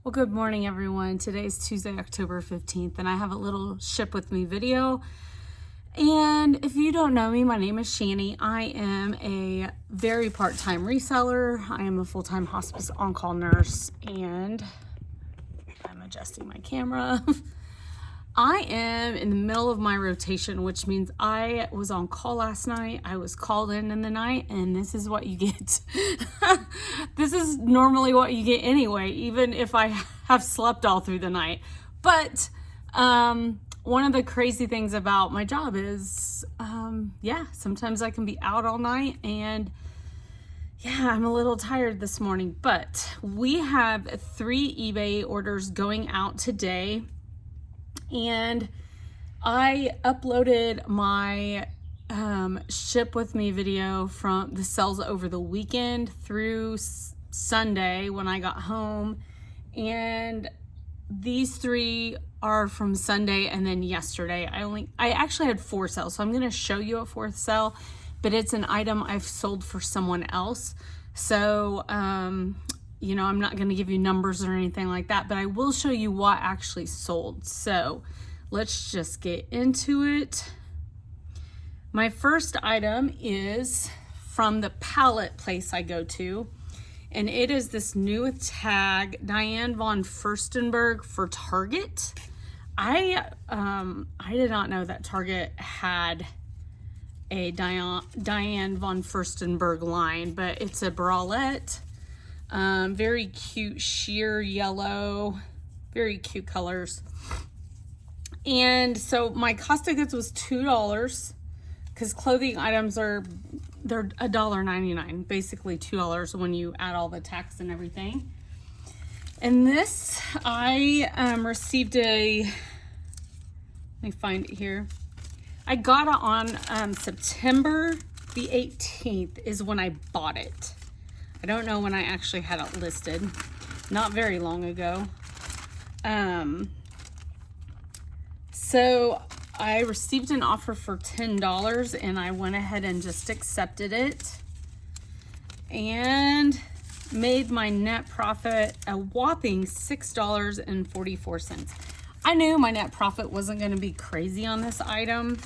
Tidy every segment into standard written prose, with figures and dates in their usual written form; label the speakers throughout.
Speaker 1: Well, good morning, everyone. Today is Tuesday, October 15th, and I have a little ship with me video. And if you don't know me, my name is Shani. I am a very part-time reseller. I am a full-time hospice on-call nurse, and I'm adjusting my camera. I am in the middle of my rotation, which means I was on call last night. I was called in the night, and this is what you get. This is normally what you get anyway, even if I have slept all through the night. But one of the crazy things about my job is, sometimes I can be out all night, and yeah, I'm a little tired this morning. But we have 3 eBay orders going out today. And I uploaded my ship with me video from the sales over the weekend through Sunday when I got home. And these 3 are from Sunday and then yesterday. I actually had 4 sales, so I'm going to show you a 4th sale, but it's an item I've sold for someone else. So, you know, I'm not going to give you numbers or anything like that, but I will show you what actually sold. So let's just get into it. My first item is from the pallet place I go to, and it is this new tag, Diane von Furstenberg for Target. I did not know that Target had a Diane von Furstenberg line, but it's a bralette. Very cute sheer yellow, very cute colors. And so my cost of goods was $2 because clothing items they're $1.99, basically $2 when you add all the tax and everything. And this, I received let me find it here. I got it on September the 18th is when I bought it. I don't know when I actually had it listed. Not very long ago. So I received an offer for $10 and I went ahead and just accepted it and made my net profit a whopping $6.44. I knew my net profit wasn't going to be crazy on this item.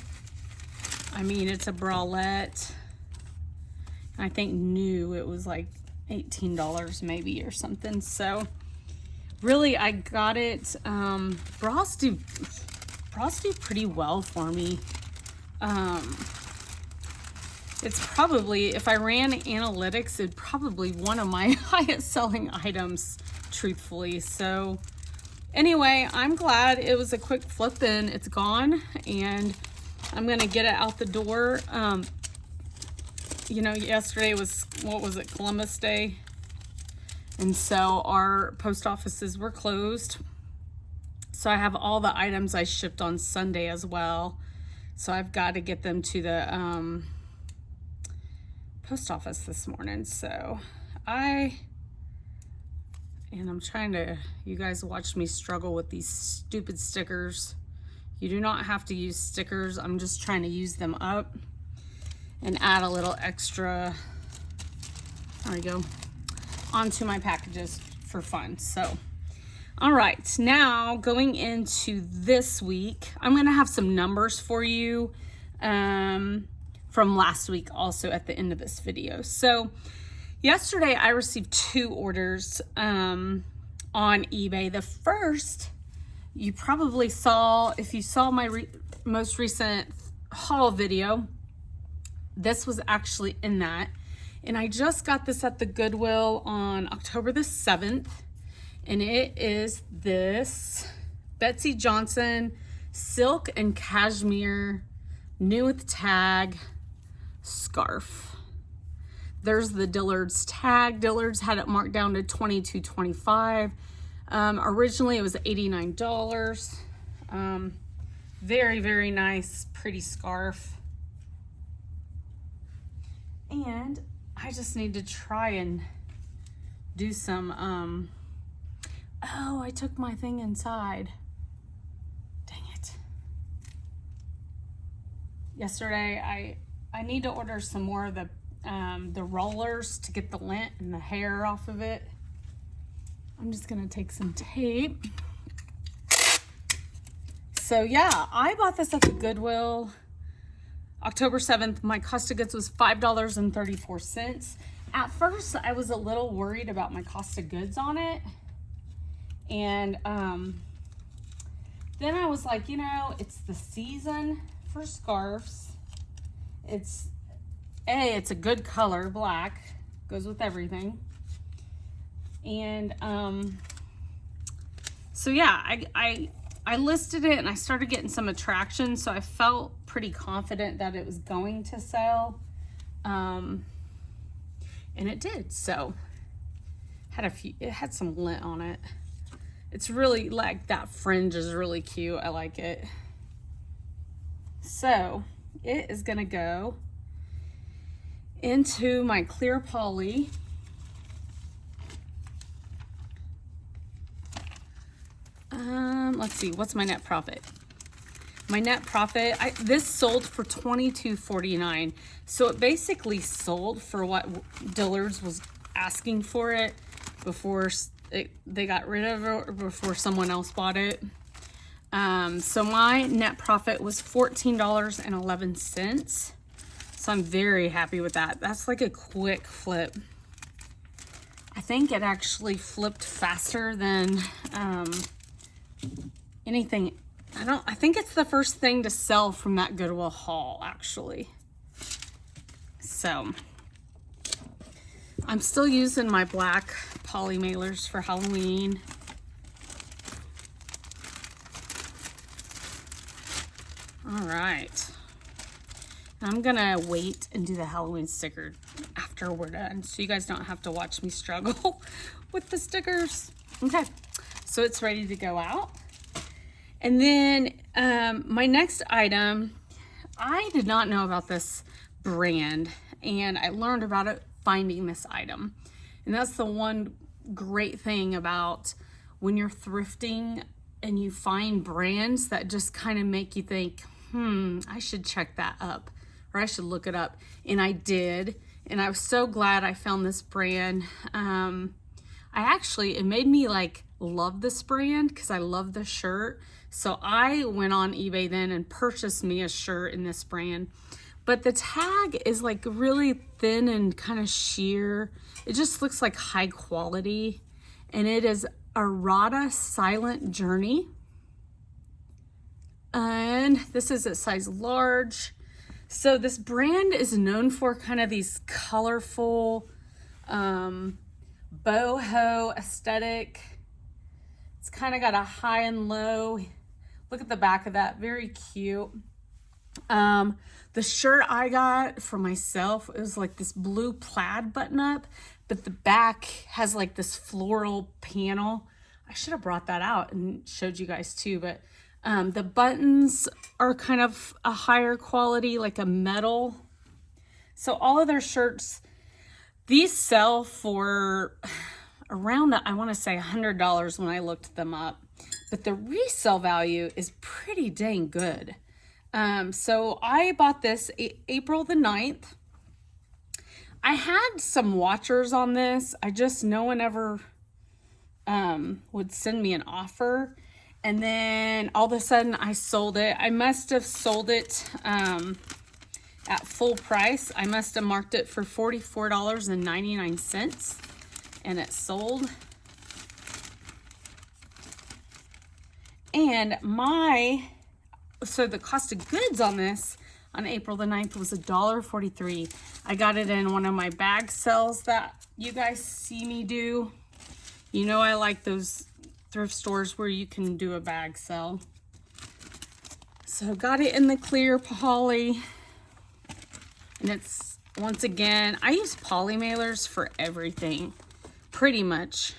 Speaker 1: I mean, it's a bralette. I think new it was like $18 maybe or something. So really I got it. Bras do pretty well for me. It's probably, if I ran analytics, it'd probably one of my highest selling items, truthfully. So anyway, I'm glad it was a quick flip and it's gone, and I'm gonna get it out the door. You know, yesterday was, what was it, Columbus Day? And so our post offices were closed. So I have all the items I shipped on Sunday as well. So I've got to get them to the post office this morning. So I'm trying to, you guys watched me struggle with these stupid stickers. You do not have to use stickers. I'm just trying to use them up and add a little extra, there we go, onto my packages for fun. So, all right, now going into this week, I'm going to have some numbers for you from last week also at the end of this video. So yesterday I received 2 orders on eBay. The first, you probably saw, if you saw my most recent haul video, this was actually in that. And I just got this at the Goodwill on October the 7th. And it is this Betsy Johnson silk and cashmere new with tag scarf. There's the Dillard's tag. Dillard's had it marked down to $22.25. Originally it was $89. Very, very nice, pretty scarf. And I just need to try and do some, oh, I took my thing inside. Dang it. Yesterday, I need to order some more of the rollers to get the lint and the hair off of it. I'm just gonna take some tape. So yeah, I bought this at the Goodwill October 7th. My cost of goods was $5.34. At first, I was a little worried about my cost of goods on it. And then I was like, you know, it's the season for scarves. It's a good color, black, goes with everything. And so yeah, I listed it and I started getting some attraction, so I felt pretty confident that it was going to sell. And it did. So it had some lint on it. It's really like that fringe is really cute. I like it. So it is gonna go into my clear poly. Let's see, what's my net profit? My net profit, this sold for $22.49. So it basically sold for what Dillard's was asking for it before they got rid of it, or before someone else bought it. So my net profit was $14.11. So I'm very happy with that. That's like a quick flip. I think it actually flipped faster than anything. I think it's the first thing to sell from that Goodwill haul, actually. So I'm still using my black poly mailers for Halloween. All right. I'm gonna wait and do the Halloween sticker after we're done, so you guys don't have to watch me struggle with the stickers. Okay, so it's ready to go out. And then my next item, I did not know about this brand, and I learned about it finding this item. And that's the one great thing about when you're thrifting and you find brands that just kind of make you think, I should check that up, or I should look it up. And I did, and I was so glad I found this brand. It made me like love this brand because I love the shirt. So I went on eBay then and purchased me a shirt in this brand. But the tag is like really thin and kind of sheer. It just looks like high quality. And it is Aada Silent Journey. And this is a size large. So this brand is known for kind of these colorful boho aesthetic. It's kind of got a high and low. Look at the back of that, very cute. The shirt I got for myself, it was like this blue plaid button up, but the back has like this floral panel. I should have brought that out and showed you guys too, but the buttons are kind of a higher quality, like a metal. So all of their shirts, these sell for around, I want to say $100 when I looked them up. But the resale value is pretty dang good. So I bought this April the 9th. I had some watchers on this. No one ever would send me an offer. And then all of a sudden I sold it. I must have sold it at full price. I must have marked it for $44.99. And it sold. And so the cost of goods on this on April the 9th was $1.43. I got it in one of my bag sales that you guys see me do. You know, I like those thrift stores where you can do a bag sale. So got it in the clear poly. And it's, once again, I use poly mailers for everything, pretty much.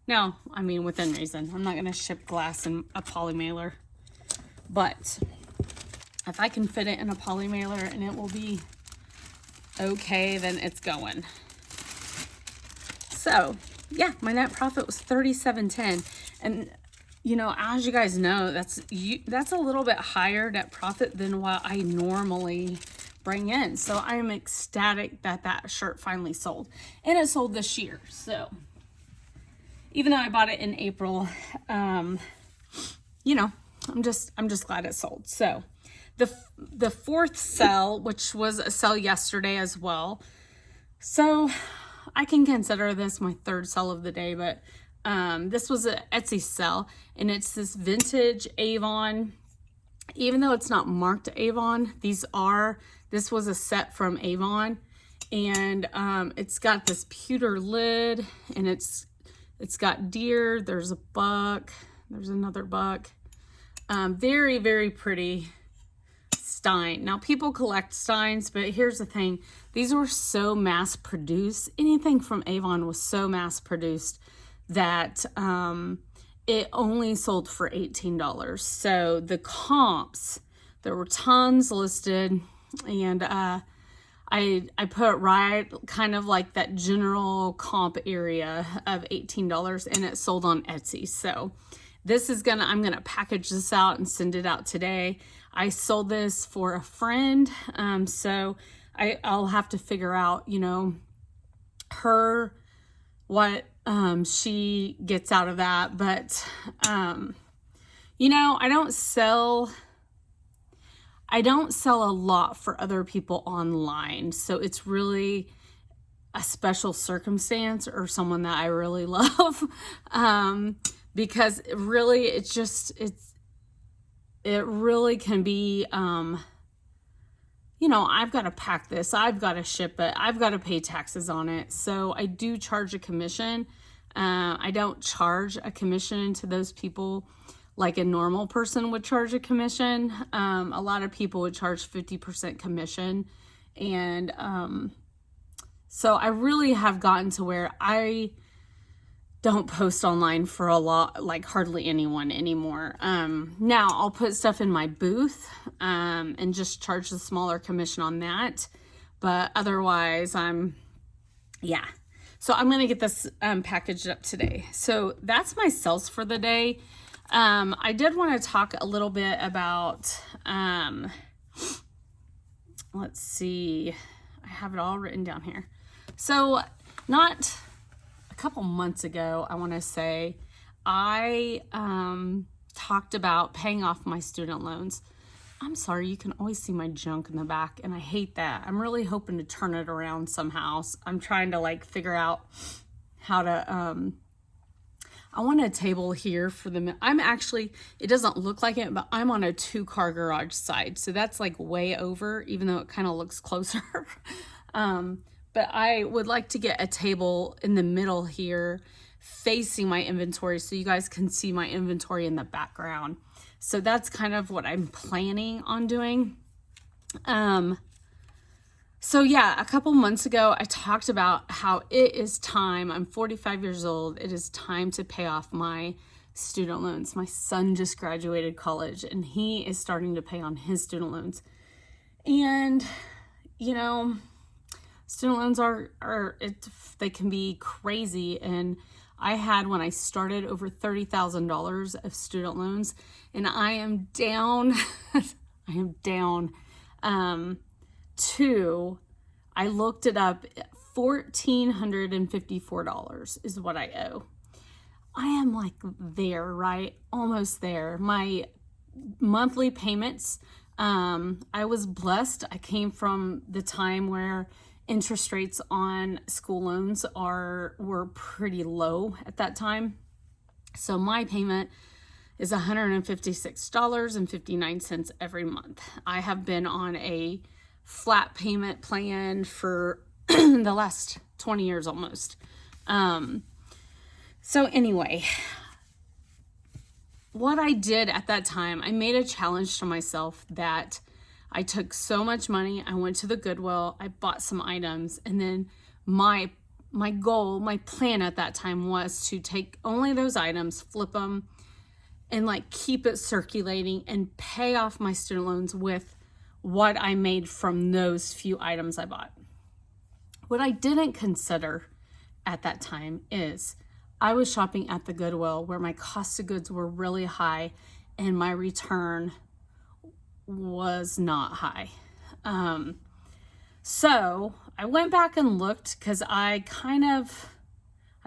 Speaker 1: No, I mean within reason. I'm not gonna ship glass in a poly mailer, but if I can fit it in a poly mailer and it will be okay, then it's going. So yeah, my net profit was $37.10, and you know, as you guys know, that's a little bit higher net profit than what I normally bring in. So I'm ecstatic that that shirt finally sold, and it sold this year. So even though I bought it in April, you know, I'm just glad it sold. So the fourth sell, which was a sell yesterday as well. So I can consider this my third sell of the day, but this was an Etsy sell, and it's this vintage Avon. Even though it's not marked Avon, this was a set from Avon, and it's got this pewter lid, and it's got deer, there's a buck, there's another buck. Very, very pretty stein. Now, people collect steins, but here's the thing. These were so mass produced. Anything from Avon was so mass produced that it only sold for $18. So the comps, there were tons listed, and I put right kind of like that general comp area of $18, and it sold on Etsy. So this is I'm gonna package this out and send it out today. I sold this for a friend, so I'll have to figure out, you know, what she gets out of that. But you know, I don't sell a lot for other people online, so it's really a special circumstance or someone that I really love, because it really can be, you know, I've got to pack this, I've got to ship it, I've got to pay taxes on it. So I do charge a commission. I don't charge a commission to those people like a normal person would charge a commission. A lot of people would charge 50% commission. And so I really have gotten to where I don't post online for a lot, like hardly anyone anymore. Now I'll put stuff in my booth and just charge the smaller commission on that. But otherwise, yeah. So I'm going to get this packaged up today. So that's my sales for the day. I did want to talk a little bit about, let's see, I have it all written down here. So not a couple months ago, I want to say, I talked about paying off my student loans. I'm sorry, you can always see my junk in the back, and I hate that. I'm really hoping to turn it around somehow. I'm trying to like figure out how to, I want a table here for the, I'm actually, it doesn't look like it, but I'm on a 2-car garage side. So that's like way over, even though it kind of looks closer. But I would like to get a table in the middle here facing my inventory so you guys can see my inventory in the background. So that's kind of what I'm planning on doing. So yeah, a couple months ago, I talked about how it is time. I'm 45 years old. It is time to pay off my student loans. My son just graduated college, and he is starting to pay on his student loans. And, you know, student loans they can be crazy. And I had, when I started, over $30,000 of student loans, and I am down, to, I looked it up, $1,454 is what I owe. I am like there, right? Almost there. My monthly payments, I was blessed. I came from the time where interest rates on school loans were pretty low at that time. So my payment is $156.59 every month. I have been on a flat payment plan for the last 20 years almost. So anyway, what I did at that time, I made a challenge to myself that I took so much money, I went to the Goodwill, I bought some items, and then my goal, my plan at that time was to take only those items, flip them, and like keep it circulating and pay off my student loans with what I made from those few items I bought. What I didn't consider at that time is I was shopping at the Goodwill where my cost of goods were really high and my return was not high. So I went back and looked because I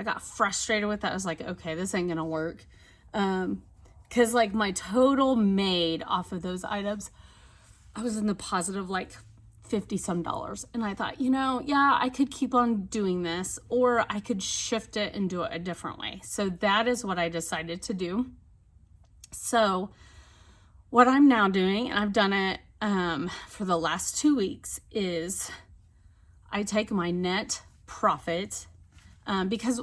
Speaker 1: I got frustrated with that. I was like, okay, this ain't gonna work. Cause like my total made off of those items, I was in the positive like $50 some. And I thought, yeah, I could keep on doing this, or I could shift it and do it a different way. So that is what I decided to do. So what I'm now doing, and I've done it for the last 2 weeks, is I take my net profit, because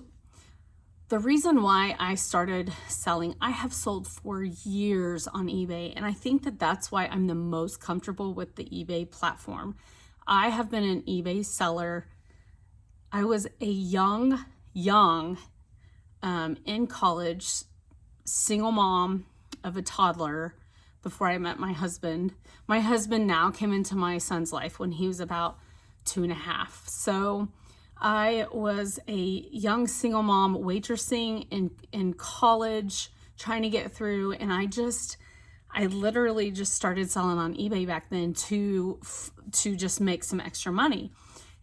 Speaker 1: the reason why I started selling, I have sold for years on eBay, and I think that that's why I'm the most comfortable with the eBay platform. I have been an eBay seller. I was a young, in college, single mom of a toddler before I met my husband. My husband now came into my son's life when he was about 2.5. So I was a young single mom waitressing in college, trying to get through, and I literally just started selling on eBay back then to just make some extra money.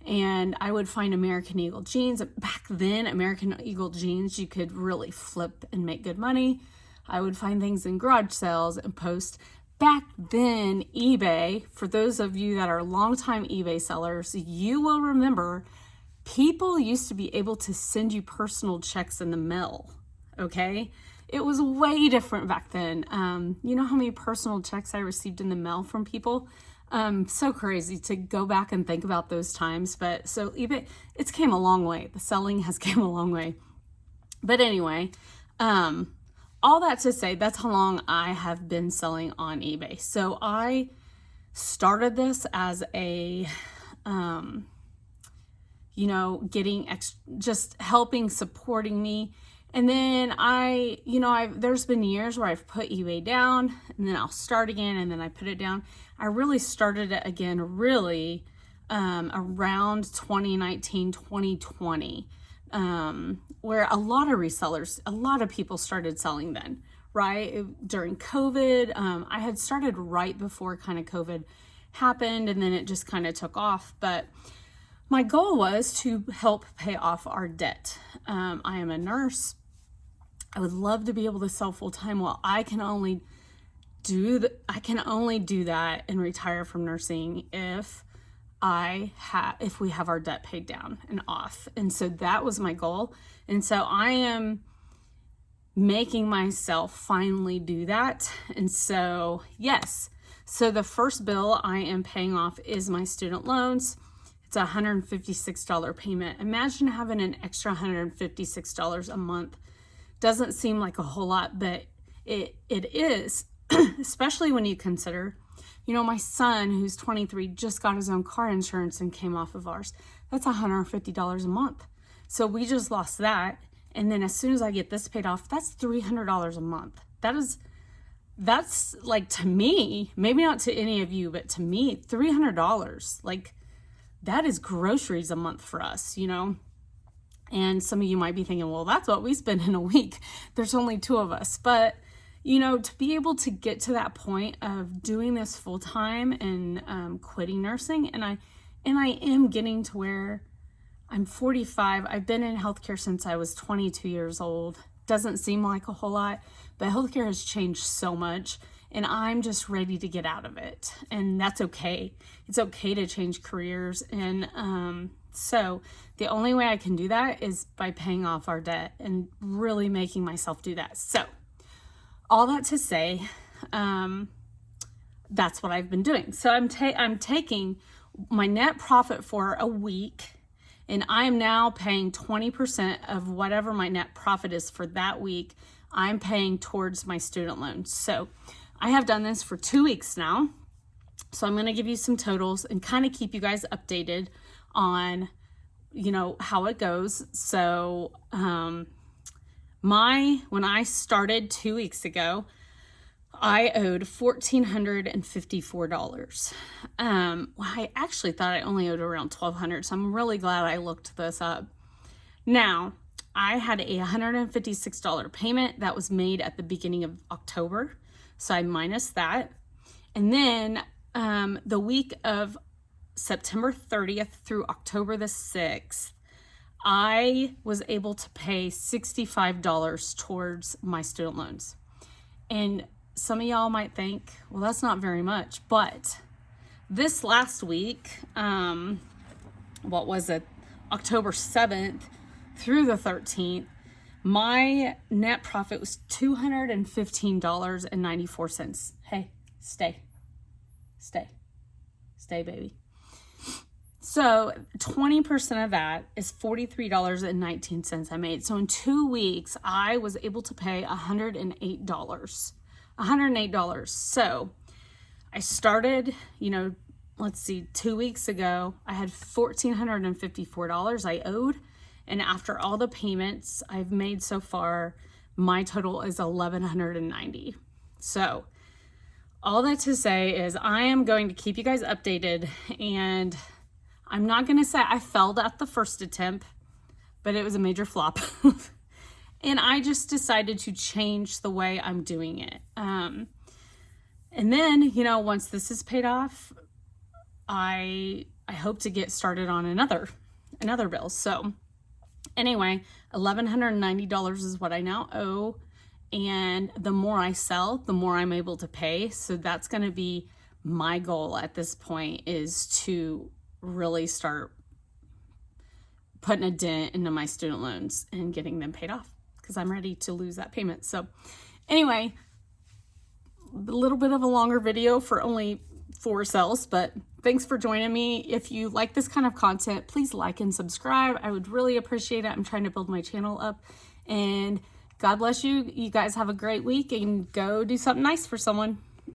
Speaker 1: And I would find American Eagle jeans. Back then, American Eagle jeans, you could really flip and make good money. I would find things in garage sales and post. Back then, eBay, for those of you that are longtime eBay sellers, you will remember people used to be able to send you personal checks in the mail, okay? It was way different back then. You know how many personal checks I received in the mail from people? So crazy to go back and think about those times. But so eBay, it's came a long way. The selling has came a long way. But anyway, all that to say, that's how long I have been selling on eBay. So I started this as a, just helping, supporting me. And then there's been years where I've put eBay down, and then I'll start again, and then I put it down. I really started it again around 2019, 2020, where a lot of resellers, a lot of people started selling then, right? During COVID, I had started right before kind of COVID happened, and then it just kind of took off. But my goal was to help pay off our debt. I am a nurse. I would love to be able to sell full time. Well, I can only do that and retire from nursing if we have our debt paid down and off. And so that was my goal. And so I am making myself finally do that. And so, yes. So the first bill I am paying off is my student loans. It's a $156 payment. Imagine having an extra $156 a month. Doesn't seem like a whole lot, but it is, especially when you consider, my son who's 23 just got his own car insurance and came off of ours. That's $150 a month. So we just lost that. And then as soon as I get this paid off, that's $300 a month. That's like, to me, maybe not to any of you, but to me, $300, like, that is groceries a month for us, And some of you might be thinking, well, that's what we spend in a week. There's only 2 of us. But, to be able to get to that point of doing this full time and quitting nursing, and I am getting to where I'm 45. I've been in healthcare since I was 22 years old. Doesn't seem like a whole lot, but healthcare has changed so much, and I'm just ready to get out of it. And that's okay. It's okay to change careers. And so the only way I can do that is by paying off our debt and really making myself do that. So all that to say, that's what I've been doing. So I'm taking my net profit for a week, and I am now paying 20% of whatever my net profit is for that week. I'm paying towards my student loans. So I have done this for 2 weeks now. So I'm going to give you some totals and kind of keep you guys updated on, how it goes. So, when I started 2 weeks ago, I owed $1,454. I actually thought I only owed around $1,200. So I'm really glad I looked this up. Now, I had a $156 payment that was made at the beginning of October. So I minus that. And then the week of September 30th through October the 6th, I was able to pay $65 towards my student loans. And some of y'all might think, well, that's not very much, but this last week, what was it, October 7th through the 13th, my net profit was $215.94. Hey, stay, baby. So 20% of that is $43.19 I made. So in 2 weeks, I was able to pay $108. So I started, let's see, 2 weeks ago, I had $1,454 I owed. And after all the payments I've made so far, my total is $1,190. So all that to say is I am going to keep you guys updated, and I'm not going to say I failed at the first attempt, but it was a major flop. And I just decided to change the way I'm doing it. And then, once this is paid off, I hope to get started on another bill. So anyway, $1,190 is what I now owe. And the more I sell, the more I'm able to pay. So that's going to be my goal at this point, is to really start putting a dent into my student loans and getting them paid off, because I'm ready to lose that payment. So anyway, a little bit of a longer video for only 4 cells, but thanks for joining me. If you like this kind of content, please like and subscribe. I would really appreciate it. I'm trying to build my channel up, and God bless you. You guys have a great week, and go do something nice for someone.